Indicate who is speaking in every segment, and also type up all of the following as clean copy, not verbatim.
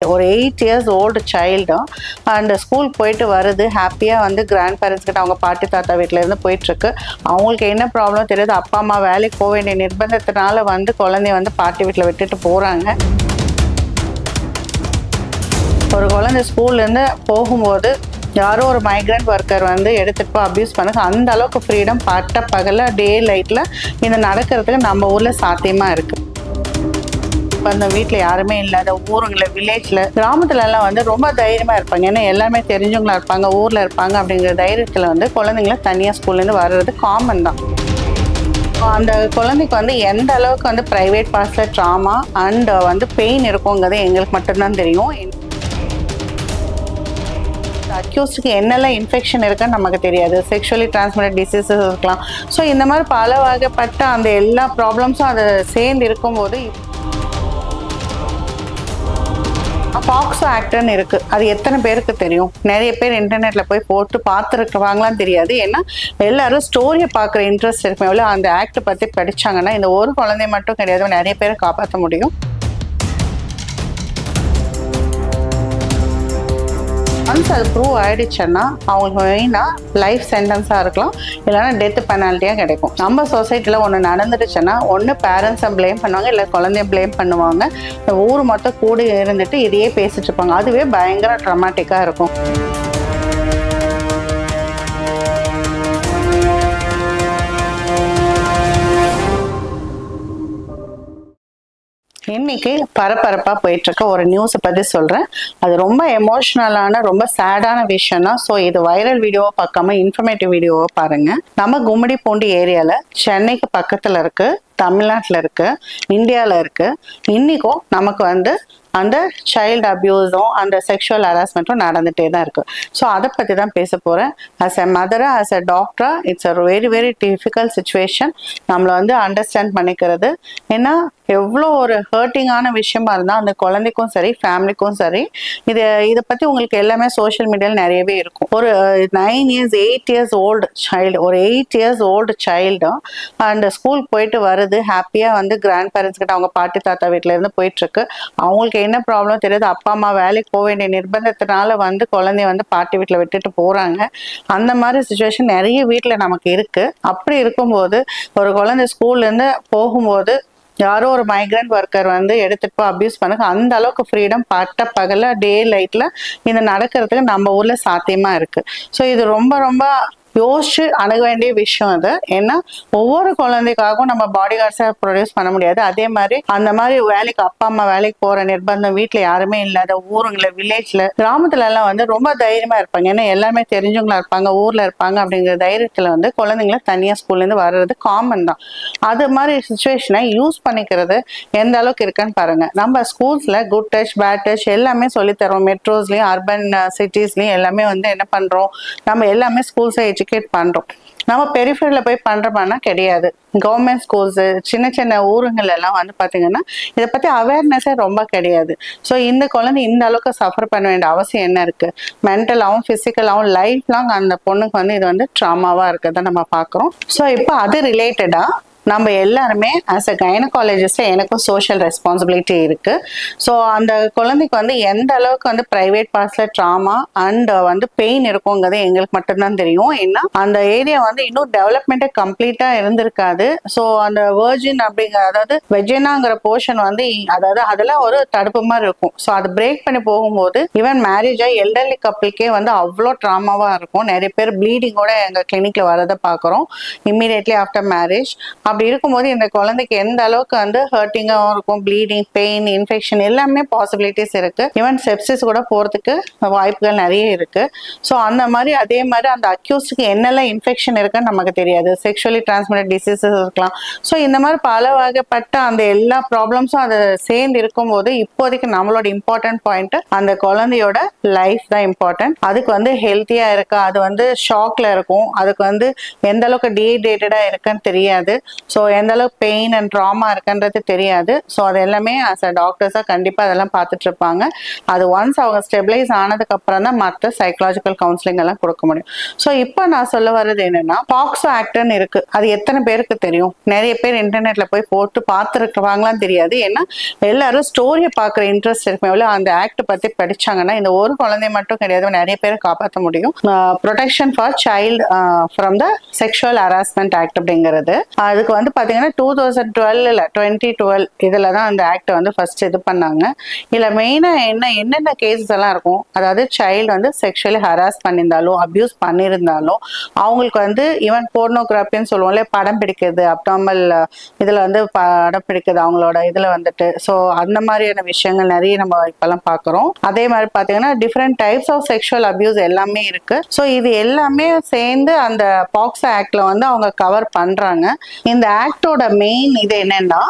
Speaker 1: ஒரு 8 years old child and school போயிட்டு வருது ஹாப்பியாக வந்து கிராண்ட் பேரண்ட்ஸ் கிட்ட அவங்க பாட்டி தாத்தா வீட்டிலேருந்து போயிட்டுருக்கு. அவங்களுக்கு என்ன ப்ராப்ளம் தெரியாது. அப்பா அம்மா வேலைக்கு போக வேண்டிய நிர்பந்தத்தினால வந்து குழந்தைய வந்து பாட்டி வீட்டில் விட்டுட்டு போகிறாங்க. ஒரு குழந்தை ஸ்கூல்லேருந்து போகும்போது யாரோ ஒரு மைக்ரண்ட் ஒர்க்கர் வந்து எடுத்துகிட்டு போய் அப்யூஸ் பண்ணுங்க. அந்த அளவுக்கு ஃப்ரீடம் பட்ட பகலில் டே லைட்டில் இது நடக்கிறதுக்கு நம்ம ஊரில் சாத்தியமாக இருக்குது. இப்போ அந்த வீட்டில் யாருமே இல்லாத ஊருங்களில் வில்லேஜில் கிராமத்துலலாம் வந்து ரொம்ப தைரியமாக இருப்பாங்க. ஏன்னா எல்லாமே தெரிஞ்சவங்களா இருப்பாங்க, ஊரில் இருப்பாங்க. அப்படிங்கிற தைரியத்தில் வந்து குழந்தைங்கள தனியாக ஸ்கூல்லேருந்து வர்றது காமன் தான். அந்த குழந்தைக்கு வந்து எந்த அளவுக்கு வந்து ப்ரைவேட் பார்ட்ஸில் ட்ராமா அண்ட் வந்து பெயின் இருக்குங்கிறது எங்களுக்கு மட்டும்தான் தெரியும். அக்யூஸ்டுக்கு என்னெல்லாம் இன்ஃபெக்ஷன் இருக்குன்னு நமக்கு தெரியாது. செக்ஷுவலி டிரான்ஸ்மிட்டட் டிசீசஸ் இருக்கலாம். ஸோ இந்த மாதிரி பல வகைப்பட்ட அந்த எல்லா ப்ராப்ளம்ஸும் அதை சேர்ந்து இருக்கும்போது பாக்ஸோ ஆக்ட்னு இருக்குது. அது எத்தனை பேருக்கு தெரியும்? நிறைய பேர் இன்டர்நெட்டில் போய் போட்டு பார்த்துருக்குவாங்களான்னு தெரியாது. ஏன்னா எல்லாரும் ஸ்டோரியை பார்க்குற இன்ட்ரெஸ்ட் இருக்குமே எவ்வளோ அந்த ஆக்ட் பற்றி படித்தாங்கன்னா இந்த ஒரு குழந்தைய மட்டும் கிடையாது, நிறைய பேரை காப்பாற்ற முடியும். ஒன்ஸ் அது ப்ரூவ் ஆகிடுச்சுன்னா அவங்களுக்கு மெயினாக லைஃப் சென்டென்ஸாக இருக்கலாம், இல்லைனா டெத் பெனால்ட்டியாக கிடைக்கும். நம்ம சொசைட்டியில் ஒன்று நடந்துடுச்சுன்னா ஒன்று பேரண்ட்ஸை ப்ளேம் பண்ணுவாங்க, இல்லை குழந்தைய ப்ளேம் பண்ணுவாங்க. ஊர் மொத்தம் கூடி இருந்துட்டு இதையே பேசிட்டு இருப்பாங்க. அதுவே பயங்கர ட்ராமாட்டிக்காக இருக்கும். இன்னைக்கு பரபரப்பாக போயிட்டுருக்க ஒரு நியூஸை பற்றி சொல்கிறேன். அது ரொம்ப எமோஷ்னலான ரொம்ப சேடான விஷயம் தான். ஸோ இது வைரல் வீடியோவை பார்க்காம இன்ஃபர்மேட்டிவ் வீடியோவை பாருங்கள். நம்ம கும்மிடிப்பூண்டி ஏரியாவில் சென்னைக்கு பக்கத்தில் இருக்குது, தமிழ்நாட்டில் இருக்குது, இந்தியாவில் இருக்குது. இன்றைக்கும் நமக்கு வந்து அந்த சைல்டு அப்யூஸும் அந்த செக்ஷுவல் ஹராஸ்மெண்ட்டும் நடந்துகிட்டே தான் இருக்குது. ஸோ அதை பற்றி தான் பேச போகிறேன். As a Mathura, as a டாக்டரா, it's a very very difficult situation நம்மளை வந்து அண்டர்ஸ்டாண்ட் பண்ணிக்கிறது. ஏன்னா எவ்வளோ ஒரு ஹர்ட்டிங்கான விஷயமா இருந்தால் அந்த குழந்தைக்கும் சரி ஃபேமிலிக்கும் சரி இதை பற்றி உங்களுக்கு எல்லாமே சோஷியல் மீடியாவில் நிறையவே இருக்கும். ஒரு 9 இயர்ஸ் 8 இயர்ஸ் ஓல்டு சைல்டு, ஒரு 8 years old child and school போயிட்டு வருது ஹாப்பியாக வந்து கிராண்ட் பேரண்ட்ஸ் கிட்ட அவங்க பாட்டி தாத்தா வீட்டிலேருந்து போயிட்டுருக்கு. அவங்களுக்கு என்ன ப்ராப்ளம் தெரியாது. அப்பா அம்மா வேலைக்கு போக வேண்டிய நிர்பந்தத்தினால வந்து குழந்தைய வந்து பாட்டி வீட்டில் விட்டுட்டு போகிறாங்க. அந்த மாதிரி சுச்சுவேஷன் நிறைய வீட்டில் நமக்கு இருக்குது. அப்படி இருக்கும்போது ஒரு குழந்தை ஸ்கூல்லேருந்து போகும்போது யாரோ ஒரு மைக்ரண்ட் ஒர்க்கர் வந்து எடுத்துகிட்டு போய் அப்யூஸ் பண்ணுங்க. அந்த அளவுக்கு ஃப்ரீடம் பட்ட பகலில் டே லைட்டில் இது நடக்கிறதுக்கு நம்ம ஊரில் சாத்தியமாக இருக்குது. ஸோ இது ரொம்ப ரொம்ப யோசிச்சு அணுக வேண்டிய விஷயம் அது. ஏன்னா ஒவ்வொரு குழந்தைக்காகவும் நம்ம பாடி கார்ட்ஸை ப்ரொடியூஸ் பண்ண முடியாது. அதே மாதிரி அந்த மாதிரி வேலைக்கு அப்பா அம்மா வேலைக்கு போகிற நிர்பந்தம் வீட்டில் யாருமே இல்லாத ஊருங்களில் வில்லேஜில் கிராமத்துலலாம் வந்து ரொம்ப தைரியமாக இருப்பாங்க. ஏன்னா எல்லாமே தெரிஞ்சவங்களா இருப்பாங்க, ஊரில் இருப்பாங்க. அப்படிங்கிற தைரியத்தில் வந்து குழந்தைங்கள தனியாக ஸ்கூல்லேருந்து வர்றது காமன் தான். அது மாதிரி சுச்சுவேஷனை யூஸ் பண்ணிக்கிறது எந்த அளவுக்கு இருக்குன்னு பாருங்கள். நம்ம ஸ்கூல்ஸில் குட் டச் பேட் டச் எல்லாமே சொல்லித்தரோம். மெட்ரோஸ்லேயும் அர்பன் சிட்டிஸ்லேயும் எல்லாமே வந்து என்ன பண்ணுறோம், நம்ம எல்லாமே ஸ்கூல்ஸை எஜுகேட் பண்ணுறோம். நம்ம பெரிஃபரியில் போய் பண்ணுறோமானா கிடையாது. கவர்மெண்ட் ஸ்கூல்ஸு சின்ன சின்ன ஊருங்கள் எல்லாம் வந்து பார்த்திங்கன்னா இதை பற்றி அவேர்னஸே ரொம்ப கிடையாது. ஸோ இந்த குழந்தை இந்த அளவுக்கு சஃபர் பண்ண வேண்டிய அவசியம் என்ன இருக்குது? மென்டலாகவும் ஃபிசிக்கலாகவும் லைஃப் லாங் அந்த பொண்ணுக்கு வந்து இது வந்து ட்ராமாவாக இருக்கிறத நம்ம பார்க்குறோம். ஸோ இப்போ அது ரிலேட்டடாக நம்ம எல்லாருமே ஆஸ் அ கைனகாலஜிஸ்ட் எனக்கும் சோஷியல் ரெஸ்பான்சிபிலிட்டி இருக்குது. ஸோ அந்த குழந்தைக்கு வந்து எந்த அளவுக்கு வந்து ப்ரைவேட் பார்ட்ஸில் ட்ராமா அண்ட் வந்து பெயின் இருக்குங்கிறது எங்களுக்கு மட்டும்தான் தெரியும். ஏன்னா அந்த ஏரியா வந்து இன்னும் டெவலப்மெண்ட்டே கம்ப்ளீட்டாக இருந்திருக்காது. ஸோ அந்த வெர்ஜின் அப்படிங்கிற அதாவது வெஜினாங்கிற போர்ஷன் வந்து அதாவது அதெல்லாம் ஒரு தடுப்பு மாதிரி இருக்கும். ஸோ அதை பிரேக் பண்ணி போகும்போது ஈவன் மேரேஜாக எல்டர்லி கப்பிள்கே வந்து அவ்வளோ ட்ராமாவாக இருக்கும். நிறைய பேர் ப்ளீடிங்கோட எங்கள் கிளினிக்கில் வரதை பார்க்குறோம் இம்மீடியட்லி ஆஃப்டர் மேரேஜ். அப்படி இருக்கும்போது இந்த குழந்தைக்கு எந்த அளவுக்கு வந்து ஹர்ட்டிங்காகவும் இருக்கும், ப்ளீடிங், பெயின், இன்ஃபெக்ஷன் எல்லாமே பாசிபிலிட்டிஸ் இருக்குது. ஈவன் செப்சிஸ் கூட போகிறதுக்கு வாய்ப்புகள் நிறைய இருக்குது. ஸோ அந்த மாதிரி அதே மாதிரி அந்த அக்யூஸ்டுக்கு என்னெல்லாம் இன்ஃபெக்ஷன் இருக்குன்னு நமக்கு தெரியாது. செக்ஷுவலி டிரான்ஸ்மிட்டட் டிசீசஸ் இருக்கலாம். ஸோ இந்த மாதிரி பல வகைப்பட்ட அந்த எல்லா ப்ராப்ளம்ஸும் அதை சேர்ந்து இருக்கும்போது இப்போதைக்கு நம்மளோட இம்பார்ட்டன்ட் பாயிண்ட்டு அந்த குழந்தையோட லைஃப் தான் இம்பார்ட்டன்ட். அதுக்கு வந்து ஹெல்த்தியாக இருக்கா, அது வந்து ஷாக்ல இருக்கும், அதுக்கு வந்து எந்த அளவுக்கு டீஹைட்ரேட்டடாக இருக்குன்னு தெரியாது. ஸோ எந்த அளவுக்கு பெயின் அண்ட் ட்ராமா இருக்குன்றது தெரியாது. ஸோ அது எல்லாமே ஆஸ் அ டாக்டர்ஸாக கண்டிப்பாக அதெல்லாம் பார்த்துட்டு இருப்பாங்க. அது ஒன்ஸ் அவங்க ஸ்டெபிளைஸ் ஆனதுக்கு அப்புறம் தான் மற்ற சைக்கலாஜிக்கல் கவுன்சிலிங் எல்லாம் கொடுக்க முடியும். ஸோ இப்போ நான் சொல்ல வர்றது என்னன்னா, பாக்ஸோ ஆக்ட்னு இருக்கு. அது எத்தனை பேருக்கு தெரியும்? நிறைய பேர் இன்டர்நெட்ல போய் போட்டு பார்த்துருக்குவாங்களான்னு தெரியாது. ஏன்னா எல்லாரும் ஸ்டோரியை பார்க்குற இன்ட்ரெஸ்ட் இருக்குமே எவ்வளோ அந்த ஆக்ட் பற்றி படிச்சாங்கன்னா இந்த ஒரு குழந்தை மட்டும் கிடையாது, நிறைய பேரை காப்பாற்ற முடியும். Protection for child from the sexual harassment act அப்படிங்கிறது. அதுக்கு வந்து பார்த்தீங்கன்னா 2012 2012 இதில் தான் அந்த ஆக்ட் வந்து ஃபர்ஸ்ட் இது பண்ணாங்க. இதில் மெயினாக என்னென்ன கேசஸ் எல்லாம் இருக்கும், அதாவது சைல்டு வந்து செக்ஷுவலி ஹராஸ் பண்ணியிருந்தாலோ அப்யூஸ் பண்ணியிருந்தாலோ அவங்களுக்கு வந்து ஈவன் போர்னோகிராஃபின்னு சொல்லுவோம்ல, படம் பிடிக்கிறது, அப்டாமல் இதில் வந்து படம் பிடிக்கிறது அவங்களோட இதில் வந்துட்டு. ஸோ அந்த மாதிரியான விஷயங்கள் நிறைய நம்ம இப்பெல்லாம் பார்க்குறோம். அதே மாதிரி பார்த்தீங்கன்னா different types of sexual abuse எல்லாமே இருக்கு. ஸோ இது எல்லாமே சேர்ந்து அந்த பாக்ஸோ ஆக்ட்ல வந்து அவங்க கவர் பண்றாங்க. இந்த ஆக்டோட மெயின் இது என்னன்னா,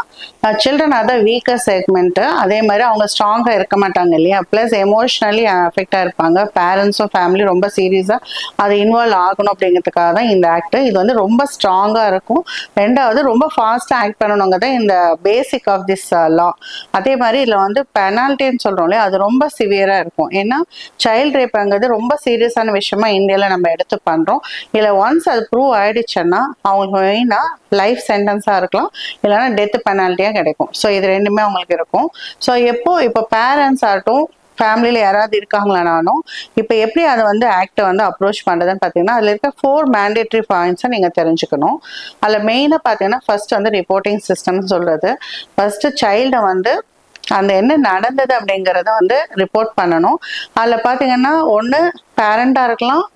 Speaker 1: children are the weaker segment. அதே மாதிரி அவங்க ஸ்ட்ராங்கா இருக்க மாட்டாங்க இல்லையா, பிளஸ் எமோஷனலி அஃபெக்டா இருப்பாங்க. பேரண்ட்ஸும் ஃபேமிலி ரொம்ப சீரியஸா அது இன்வால்வ் ஆகணும் அப்படிங்கிறதுக்காக தான் இந்த ஆக்ட். இது வந்து ரொம்ப ஸ்ட்ராங்கா இருக்கும். ரெண்டாவது ரொம்ப ஃபாஸ்டா ஆக்ட் பண்ணணுங்க தான் இந்த பேசிக் ஆஃப் திஸ் லா. அதே மாதிரி இதுல வந்து பெனால்ட்டின்னு சொல்றோம் இல்லையா, அது ரொம்ப சிவியரா இருக்கும். ஏன்னா சைல்ட் ரேப்ங்கிறது ரொம்ப சீரியஸான விஷயமா இந்தியாவில் நம்ம எடுத்து பண்றோம். இல்லை ஒன்ஸ் அது ப்ரூவ் ஆயிடுச்சுன்னா அவங்களுக்கு மெயினா லைஃப் சென்டென்ஸா இருக்கலாம், இல்லைன்னா டெத் பெனால்ட்டியா கிடைக்கும். ஸோ இது ரெண்டுமே அவங்களுக்கு இருக்கும். ஸோ இப்போ பேரண்ட்ஸ் ஆகட்டும் ஃபேமிலியில் யாராவது இருக்காங்களானாலும் இப்போ எப்படி அதை வந்து ஆக்டை வந்து அப்ரோச் பண்ணுறதுன்னு பார்த்தீங்கன்னா அதில் இருக்க 4 மேண்டேட்ரி பாயிண்ட்ஸை நீங்கள் தெரிஞ்சுக்கணும். அதில் மெயினாக பார்த்தீங்கன்னா ஃபர்ஸ்ட் வந்து ரிப்போர்ட்டிங் சிஸ்டம்னு சொல்றது. ஃபர்ஸ்ட் சைல்டை வந்து அந்த என்ன நடந்தது அப்படிங்கிறத வந்து ரிப்போர்ட் பண்ணணும். அதில் பார்த்தீங்கன்னா ஒன்று பேரண்டாக இருக்கலாம்,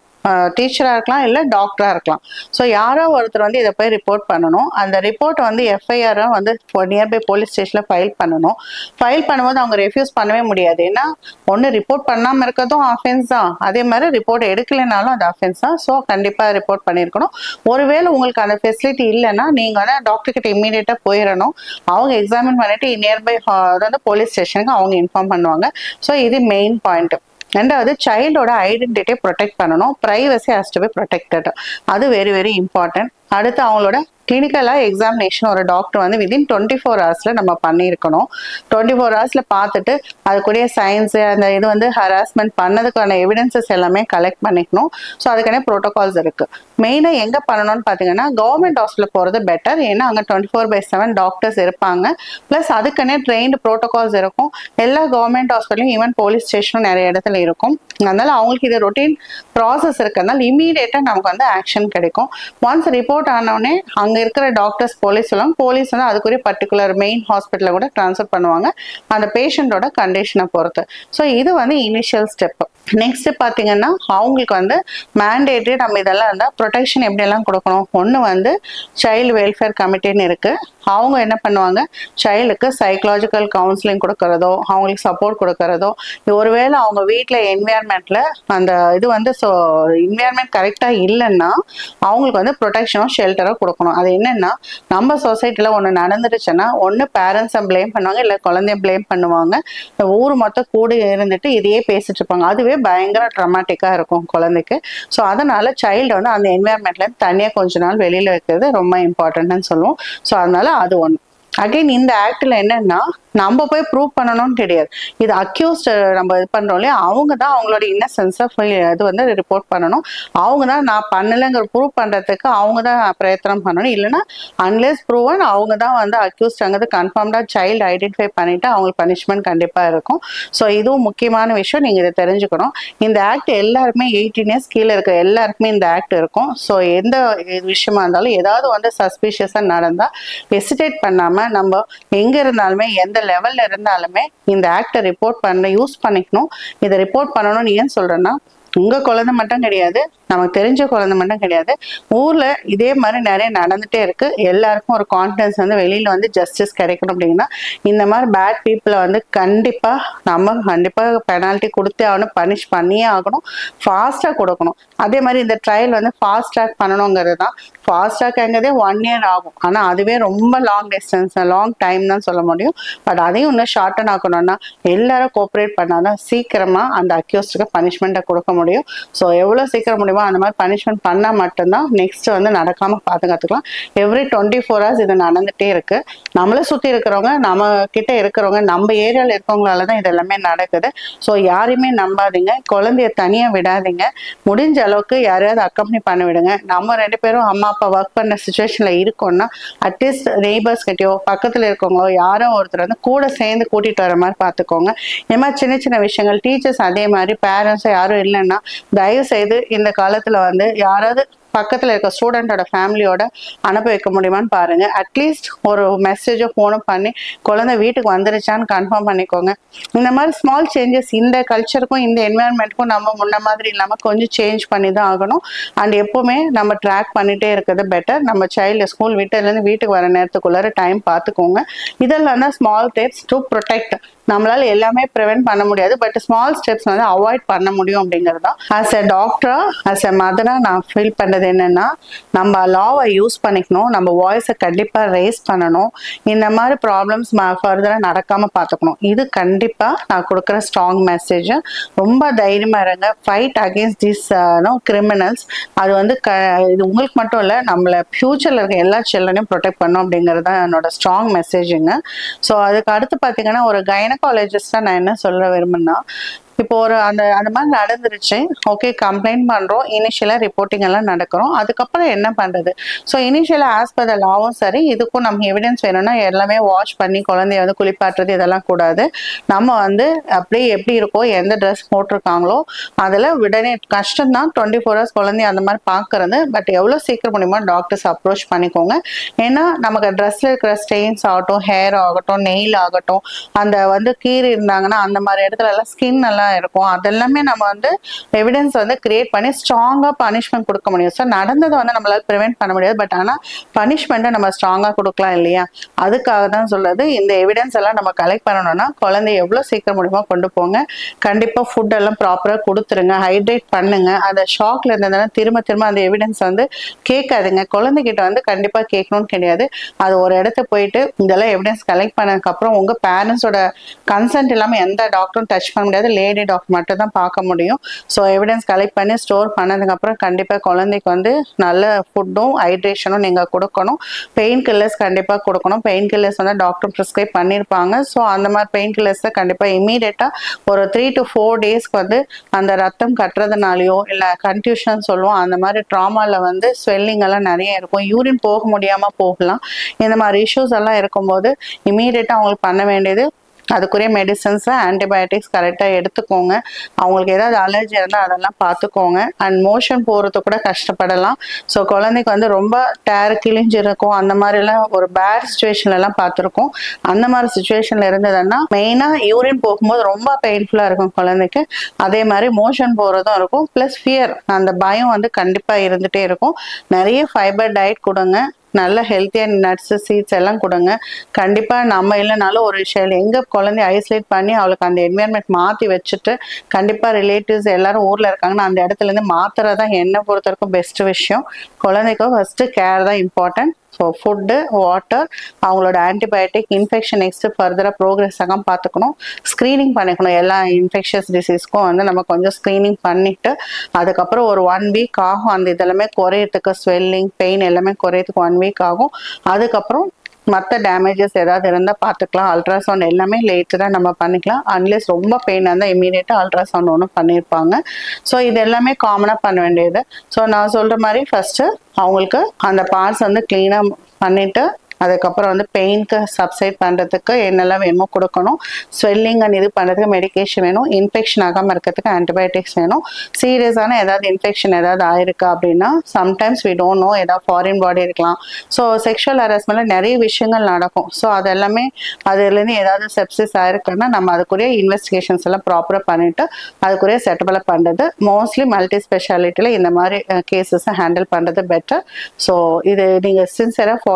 Speaker 1: டீச்சரா இருக்கலாம், இல்லை டாக்டரா இருக்கலாம். ஸோ யாரோ ஒருத்தர் வந்து இதை போய் ரிப்போர்ட் பண்ணணும். அந்த ரிப்போர்ட் வந்து எஃப்ஐஆர் வந்து நியர்பை போலீஸ் ஸ்டேஷன்ல ஃபைல் பண்ணணும். ஃபைல் பண்ணும்போது அவங்க ரெஃப்யூஸ் பண்ணவே முடியாது. ஏன்னா ஒன்று ரிப்போர்ட் பண்ணாமல் இருக்கிறதும் அஃபென்ஸ் தான், அதே மாதிரி ரிப்போர்ட் எடுக்கலைனாலும் அது அஃபென்ஸ் தான். ஸோ கண்டிப்பாக ரிப்போர்ட் பண்ணியிருக்கணும். ஒருவேளை உங்களுக்கு அந்த ஃபெசிலிட்டி இல்லைன்னா நீங்கள் வந்து டாக்டர் கிட்ட இம்மீடியட்டாக போயிடணும். அவங்க எக்ஸாமின் பண்ணிட்டு நியர்பை அதாவது போலீஸ் ஸ்டேஷனுக்கு அவங்க இன்ஃபார்ம் பண்ணுவாங்க. ஸோ இது மெயின் பாயிண்ட். ரெண்டாவது சைல்டோட ஐடென்டிட்டியை ப்ரொடெக்ட் பண்ணணும். Privacy has to be protected. அது வெரி வெரி இம்பார்ட்டன்ட். அடுத்து அவங்களோட கிளினிக்கலாக எக்ஸாமினேஷன் ஒரு டாக்டர் வந்து வித்தின் 24 ஹவர்ஸில் நம்ம பண்ணியிருக்கணும். 24 ஹவர்ஸில் பார்த்துட்டு அதுக்குரிய சயின்ஸு அந்த இது வந்து ஹராஸ்மெண்ட் பண்ணதுக்கான எவிடன்சஸ் எல்லாமே கலெக்ட் பண்ணிக்கணும். ஸோ அதுக்கான ப்ரோட்டோகால்ஸ் இருக்குது. மெயினாக எங்கே பண்ணணும்னு பார்த்தீங்கன்னா கவர்மெண்ட் ஹாஸ்பிட்டல் போகிறது பெட்டர். ஏன்னா அங்கே 24/7 டாக்டர்ஸ் இருப்பாங்க. ப்ளஸ் அதுக்குன்னே ட்ரெயின்டு ப்ரோட்டோகால்ஸ் இருக்கும். எல்லா கவர்மெண்ட் ஹாஸ்பிட்டலும் ஈவன் போலீஸ் ஸ்டேஷனும் நிறைய இடத்துல இருக்கும். அதனால அவங்களுக்கு இது ரொட்டீன் ப்ராசஸ் இருக்கிறதுனால இமீடியட்டாக நமக்கு வந்து ஆக்ஷன் கிடைக்கும். ஒன்ஸ் ரிப்போர்ட் ஆனோடனே அங்கே இருக்கிற டாக்டர்ஸ் போலீஸ் சொல்லுவாங்க. போலீஸ் வந்து அதுக்குரிய பர்டிகுலர் மெயின் ஹாஸ்பிட்டலில் கூட ட்ரான்ஸ்ஃபர் பண்ணுவாங்க அந்த பேஷண்டோட கண்டிஷனை பொறுத்து. ஸோ இது வந்து இனிஷியல் ஸ்டெப். நெக்ஸ்ட் பார்த்தீங்கன்னா அவங்களுக்கு வந்து மேண்டேட்ரி நம்ம இதெல்லாம் இருந்தால் ப்ரொடெக்ஷன் எப்படியெல்லாம் கொடுக்கணும். ஒன்று வந்து சைல்டு வெல்ஃபேர் கமிட்டின்னு இருக்கு. அவங்க என்ன பண்ணுவாங்க, சைல்டுக்கு சைக்கலாஜிக்கல் கவுன்சிலிங் கொடுக்கறதோ அவங்களுக்கு சப்போர்ட் கொடுக்கறதோ, ஒருவேளை அவங்க வீட்டில் என்விரான்மெண்ட்ல அந்த இது வந்து ஸோ என்விரான்மெண்ட் கரெக்டாக இல்லைன்னா அவங்களுக்கு வந்து ப்ரொடெக்ஷனோ ஷெல்டரோ கொடுக்கணும். அது என்னன்னா நம்ம சொசைட்டியில் ஒன்று நடந்துருச்சுன்னா ஒன்று பேரண்ட்ஸை பிளேம் பண்ணுவாங்க, இல்லை குழந்தைய பிளேம் பண்ணுவாங்க. ஊர் மொத்தம் கூட இருந்துட்டு இதையே பேசிட்டு இருப்பாங்க. அதுவே பயங்கர ட்ராமாட்டிக்காக இருக்கும் குழந்தைக்கு. ஸோ அதனால சைல்டு வந்து அந்த என்விரான்மெண்ட்லேருந்து தனியாக கொஞ்ச நாள் வெளியில் வைக்கிறது ரொம்ப இம்பார்ட்டன்ட்னு சொல்லுவோம். ஸோ அதனால அது ஒன்று. அகைன் இந்த ஆக்டில் என்னன்னா நம்ம போய் ப்ரூவ் பண்ணணும்னு கிடையாது. இது அக்யூஸ்ட் நம்ம இது பண்றோம் இல்லையா, அவங்க தான் அவங்களோட இன்னசென்ஸை இது வந்து ரிப்போர்ட் பண்ணணும். அவங்க தான் நான் பண்ணலைங்கிற ப்ரூவ் பண்றதுக்கு அவங்க தான் பிரயத்தனம் பண்ணணும். இல்லைன்னா அன்லெஸ் ப்ரூவன் அவங்க தான் வந்து அக்யூஸ்ட்ங்கிறது கன்ஃபார்ம்டா சைல்டு ஐடென்டிஃபை பண்ணிட்டு அவங்களுக்கு பனிஷ்மெண்ட் கண்டிப்பா இருக்கும். ஸோ இதுவும் முக்கியமான விஷயம், நீங்க இதை தெரிஞ்சுக்கணும். இந்த ஆக்ட் எல்லாருமே 18 இயர்ஸ் கீழே இருக்க எல்லாருக்குமே இந்த ஆக்ட் இருக்கும். ஸோ எந்த விஷயமா இருந்தாலும் ஏதாவது வந்து சஸ்பீஷியஸா நடந்தா ஹெசிடேட் பண்ணாம நம்ம எங்க இருந்தாலுமே எந்த லெவல்ல இருந்தாலுமே இந்த ஆக்டை ரிப்போர்ட் பண்ண யூஸ் பண்ணிக்கணும். இதை ரிப்போர்ட் பண்ணணும்னு ஏன் சொல்றேன்னா உங்க குழந்தை மட்டும் கிடையாது, நமக்கு தெரிஞ்ச குழந்தை மட்டும் கிடையாது, ஊர்ல இதே மாதிரி நிறைய நடந்துட்டே இருக்கு. எல்லாருக்கும் ஒரு கான்ஃபிடன்ஸ் வந்து வெளியில வந்து ஜஸ்டிஸ் கிடைக்கணும். அப்படின்னா இந்த மாதிரி பேட் பீப்புளை வந்து கண்டிப்பா பெனால்ட்டி கொடுத்தே ஆகணும், பனிஷ் பண்ணியே ஆகணும், ஃபாஸ்டா கொடுக்கணும். அதே மாதிரி இந்த ட்ரையல் வந்து ஃபாஸ்ட் ட்ராக் பண்ணணுங்கிறது தான். ஃபாஸ்ட் ட்ராக்ங்கிறதே 1 இயர் ஆகும். ஆனா அதுவே ரொம்ப லாங் டிஸ்டன்ஸ் லாங் டைம் தான் சொல்ல முடியும். பட் அதையும் இன்னும் ஷார்டன் ஆக்கணும்னா எல்லாரும் கோஆப்ரேட் பண்ணாதான் சீக்கிரமா அந்த அக்யூஸ்டுக்கு பனிஷ்மெண்ட்டை கொடுக்க முடியும். ஸோ எவ்வளோ சீக்கிரம் முடியுமோ கண்டிப்பாக அந்த மாதிரி பனிஷ்மெண்ட் பண்ணால் மட்டும்தான் நெக்ஸ்ட் வந்து நடக்காமல் பாதுகாத்துக்கலாம். எவ்ரி 24 hours இது நடந்துகிட்டே இருக்கு. நம்மளை சுற்றி இருக்கிறவங்க, நம்ம கிட்ட இருக்கிறவங்க, நம்ம ஏரியாவில் இருக்கவங்களால தான் இது எல்லாமே நடக்குது. ஸோ யாரையுமே நம்பாதீங்க, குழந்தைய தனியாக விடாதீங்க. முடிஞ்ச அளவுக்கு யாரையாவது அக்கம்பனி பண்ண விடுங்க. நம்ம 2 பேரும் அம்மா அப்பா ஒர்க் பண்ண சுச்சுவேஷனில் இருக்கோம்னா அட்லீஸ்ட் நெய்பர்ஸ் கிட்டயோ பக்கத்தில் இருக்கவங்களோ யாரோ ஒருத்தர் வந்து கூட சேர்ந்து கூட்டிகிட்டு வர மாதிரி பார்த்துக்கோங்க. இந்த மாதிரி சின்ன சின்ன விஷயங்கள், டீச்சர்ஸ் அதே மாதிரி, பேரண்ட்ஸும் யாரும் இல்லைன்னா தயவு செய்து இந்த காலத்தில் வந்து யாராவது பக்கத்தில் இருக்க ஸ்டூடெண்டோட ஃபேமிலியோட அனுப்ப வைக்க முடியுமான்னு பாருங்க. அட்லீஸ்ட் ஒரு மெசேஜோ ஃபோனோ பண்ணி குழந்தை வீட்டுக்கு வந்துருச்சான்னு கன்ஃபார்ம் பண்ணிக்கோங்க. இந்த மாதிரி ஸ்மால் சேஞ்சஸ் இந்த கல்ச்சருக்கும் இந்த என்வாயன்மெண்ட்டுக்கும் நம்ம முன்ன மாதிரி இல்லாமல் கொஞ்சம் சேஞ்ச் பண்ணி தான் ஆகணும். அண்ட் எப்போவுமே நம்ம ட்ராக் பண்ணிகிட்டே இருக்கிறது பெட்டர். நம்ம சைல்டு ஸ்கூல் விட்டதுலேருந்து வீட்டுக்கு வர நேரத்துக்குள்ளார டைம் பார்த்துக்கோங்க. இதெல்லாம் தான் ஸ்மால் ஸ்டெப்ஸ் டு ப்ரொடெக்ட். நம்மளால எல்லாமே ப்ரிவென்ட் பண்ண முடியாது, பட் ஸ்மால் ஸ்டெப்ஸ் வந்து அவாய்ட் பண்ண முடியும் அப்படிங்கிறது தான். ஆஸ் எ டாக்டரா, ஆஸ் எ மதரா நான் ஃபீல் பண்ணது என்னன்னா, நம்ம லாவை யூஸ் பண்ணிக்கணும், நம்ம வாய்ஸை கண்டிப்பாக ரைஸ் பண்ணணும். இந்த மாதிரி ப்ராப்ளம்ஸ் ஃபர்தராக நடக்காமல் பார்த்துக்கணும். இது கண்டிப்பாக நான் கொடுக்குற ஸ்ட்ராங் மெசேஜ். ரொம்ப தைரியமாக இருங்க. Fight against this criminals. அது வந்து இது உங்களுக்கு மட்டும் இல்லை, நம்மளை ஃபியூச்சரில் இருக்க எல்லா சில்ட்ரனையும் ப்ரொடெக்ட் பண்ணும் அப்படிங்கிறது தான் என்னோட ஸ்ட்ராங் மெசேஜுங்க. ஸோ அதுக்கு அடுத்து பார்த்தீங்கன்னா, ஒரு கைனகாலஜிஸ்டாக நான் என்ன சொல்ல விரும்புன்னா, இப்போ ஒரு அந்த மாதிரி நடந்துருச்சு, ஓகே, கம்ப்ளைண்ட் பண்ணுறோம், இனிஷியலாக ரிப்போர்ட்டிங் எல்லாம் நடக்கிறோம். அதுக்கப்புறம் என்ன பண்ணுறது? ஸோ இனிஷியலாக ஆஸ் பர் த லாவும் சரி, இதுக்கும் நம்ம எவிடன்ஸ் வேணும்னா எல்லாமே வாஷ் பண்ணி குழந்தைய வந்து குளிப்பாட்டுறது இதெல்லாம் கூடாது. நம்ம வந்து அப்படியே எப்படி இருக்கோ, எந்த ட்ரெஸ் போட்டிருக்காங்களோ அதில் உடனே கஷ்டம்தான் 24 hours குழந்தைய அந்த மாதிரி பார்க்கறது. பட் எவ்வளோ சீக்கிரம் முடியுமோ டாக்டர்ஸ் அப்ரோச் பண்ணிக்கோங்க. ஏன்னா நமக்கு ட்ரெஸ்ஸில் இருக்கிற ஸ்டெயின்ஸ் ஆகட்டும், ஹேர் ஆகட்டும், நெயில் ஆகட்டும், அந்த வந்து கீறி இருந்தாங்கன்னா அந்த மாதிரி இடத்துல எல்லாம் ஸ்கின் எல்லாம் இருக்கும். அதெல்லாமே நம்ம வந்து எவிடன்ஸ் வந்து கிரியேட் பண்ணி ஸ்ட்ராங்கா பனிஷ்மெண்ட் கொடுக்க முடியும். ஸோ நடந்ததை வந்து நம்மளால ப்ரிவென்ட் பண்ண முடியாது, பட் ஆனால் பனிஷ்மெண்ட்டை நம்ம ஸ்ட்ராங்கா கொடுக்கலாம் இல்லையா? அதுக்காக தான் சொல்றது. இந்த எவிடன்ஸ் எல்லாம் நம்ம கலெக்ட் பண்ணணும்னா குழந்தைய எவ்வளோ சீக்கிரம் முடியுமோ கொண்டு போங்க. கண்டிப்பாக ஃபுட் எல்லாம் ப்ராப்பராக கொடுத்துருங்க, ஹைட்ரேட் பண்ணுங்க. அந்த ஷாக்ல இருந்ததுன்னா திரும்ப திரும்ப அந்த எவிடன்ஸ் வந்து கேட்காதுங்க. குழந்தைகிட்ட வந்து கண்டிப்பாக கேட்கணும்னு கிடையாது. அது ஒரு இடத்த போயிட்டு இதெல்லாம் எவிடன்ஸ் கலெக்ட் பண்ணதுக்கப்புறம் உங்க பேரண்ட்ஸோட கன்சென்ட் இல்லாமல் எந்த டாக்டரும் டச் பண்ண முடியாது. லேடி டாக்டர் மட்டும் தான் பார்க்க முடியும். ஸோ எவிடன்ஸ் கலெக்ட் பண்ணி ஸ்டோர் பண்ணதுக்கப்புறம் கண்டிப்பாக குழந்தைக்கு வந்து நல்ல ஃபுட்டும் ஹைட்ரேஷனும் நீங்கள் கொடுக்கணும். பெயின் கில்லர்ஸ் கண்டிப்பாக கொடுக்கணும். பெயின் கில்லர்ஸ் வந்து டாக்டர் ப்ரிஸ்கிரைப் பண்ணியிருப்பாங்க. ஸோ அந்த மாதிரி பெயின் கில்லர்ஸை கண்டிப்பாக இமீடியட்டாக ஒரு 3 to 4 daysக்கு வந்து அந்த ரத்தம் கட்டுறதுனாலையோ இல்லை கன்ஃபியூஷன் சொல்லுவோம், அந்த மாதிரி ட்ராமாவில் வந்து ஸ்வெல்லிங் எல்லாம் நிறைய இருக்கும், யூரின் போக முடியாமல் போகலாம். இந்த மாதிரி இஷ்யூஸ் எல்லாம் இருக்கும்போது இமீடியட்டாக அவங்களுக்கு பண்ண வேண்டியது அதுக்குரிய மெடிசன்ஸ், ஆன்டிபயோட்டிக்ஸ் கரெக்டாக எடுத்துக்கோங்க. அவங்களுக்கு ஏதாவது அலர்ஜி இருந்தால் அதெல்லாம் பார்த்துக்கோங்க. அண்ட் மோஷன் போகிறது கூட கஷ்டப்படலாம். ஸோ குழந்தைக்கு வந்து ரொம்ப டேர் கிழிஞ்சு இருக்கும், அந்த மாதிரிலாம் ஒரு பேட் சுச்சுவேஷன்லாம் பார்த்துருக்கோம். அந்த மாதிரி சுச்சுவேஷனில் இருந்ததுன்னா மெயினாக யூரின் போகும்போது ரொம்ப பெயின்ஃபுல்லாக இருக்கும் குழந்தைக்கு. அதே மாதிரி மோஷன் போகிறதும் இருக்கும். ப்ளஸ் ஃபியர், அந்த பயம் வந்து கண்டிப்பாக இருந்துகிட்டே இருக்கும். நிறைய ஃபைபர் டயட் கொடுங்க, நல்ல ஹெல்த்தியான நட்ஸு சீட்ஸ் எல்லாம் கொடுங்க. கண்டிப்பாக நம்ம இல்லைனாலும் ஒரு விஷயம் எங்கே குழந்தைய ஐசோலேட் பண்ணி அவளுக்கு அந்த என்விரான்மெண்ட் மாற்றி வச்சுட்டு, கண்டிப்பாக ரிலேட்டிவ்ஸ் எல்லாரும் ஊரில் இருக்காங்கன்னா அந்த இடத்துலேருந்து மாற்றுறதான் என்னை பொறுத்த வரைக்கும் பெஸ்ட் விஷயம். குழந்தைக்கும் ஃபஸ்ட்டு கேர் தான் இம்பார்ட்டன்ட். ஸோ ஃபுட்டு, வாட்டர், அவங்களோட ஆன்டிபயோட்டிக், இன்ஃபெக்ஷன் நெக்ஸ்ட்டு ஃபர்தராக ப்ரோக்ரஸ் ஆகாமல் பார்த்துக்கணும். ஸ்க்ரீனிங் பண்ணிக்கணும். எல்லா இன்ஃபெக்ஷஸ் டிசீஸ்க்கும் வந்து நம்ம கொஞ்சம் ஸ்க்ரீனிங் பண்ணிவிட்டு அதுக்கப்புறம் ஒரு 1 week ஆகும் அந்த இதெல்லாமே குறையறதுக்கு. ஸ்வெல்லிங், பெயின் எல்லாமே குறையறதுக்கு 1 week ஆகும். அதுக்கப்புறம் மற்ற டேமேஜஸ் ஏதாவது இருந்தால் பார்த்துக்கலாம். அல்ட்ராசவுண்ட் எல்லாமே லேட்டராக நம்ம பண்ணிக்கலாம். அன்லெஸ் ரொம்ப பெயினாக இருந்தால் இமீடியட்டாக அல்ட்ராசவுண்ட் ஒன்று பண்ணியிருப்பாங்க. ஸோ இது எல்லாமே காமனாக பண்ண வேண்டியது. ஸோ நான் சொல்கிற மாதிரி ஃபஸ்ட்டு அவங்களுக்கு அந்த பார்ட்ஸ் வந்து க்ளீனாக பண்ணிவிட்டு அதுக்கப்புறம் வந்து பெயினுக்கு சப்சைட் பண்ணுறதுக்கு என்னெல்லாம் வேணுமோ கொடுக்கணும். ஸ்வெல்லிங் அண்ட் இது பண்ணுறதுக்கு மெடிக்கேஷன் வேணும். இன்ஃபெக்ஷன் ஆகாமல் இருக்கிறதுக்கு ஆன்டிபயோட்டிக்ஸ் வேணும். சீரியஸான ஏதாவது இன்ஃபெக்ஷன் ஏதாவது ஆயிருக்கா அப்படின்னா சம்டைம்ஸ் வி டோன்ட் நோ, ஏதாவது ஃபாரின் பாடி இருக்கலாம். ஸோ செக்ஷுவல் ஹராஸ்மெண்ட்ல நிறைய விஷயங்கள் நடக்கும். ஸோ அதெல்லாமே அதுலேருந்து ஏதாவது செப்சிஸ் ஆயிருக்குன்னா நம்ம அதுக்குரிய இன்வெஸ்டிகேஷன்ஸ் எல்லாம் ப்ராப்பராக பண்ணிவிட்டு அதுக்குரிய செட்டபிளாக பண்ணுறது. மோஸ்ட்லி மல்டி ஸ்பெஷாலிட்டியில் இந்த மாதிரி கேசஸை ஹேண்டில் பண்ணுறது பெட்டர். ஸோ இது நீங்கள் சின்சியராக ஃபாலோ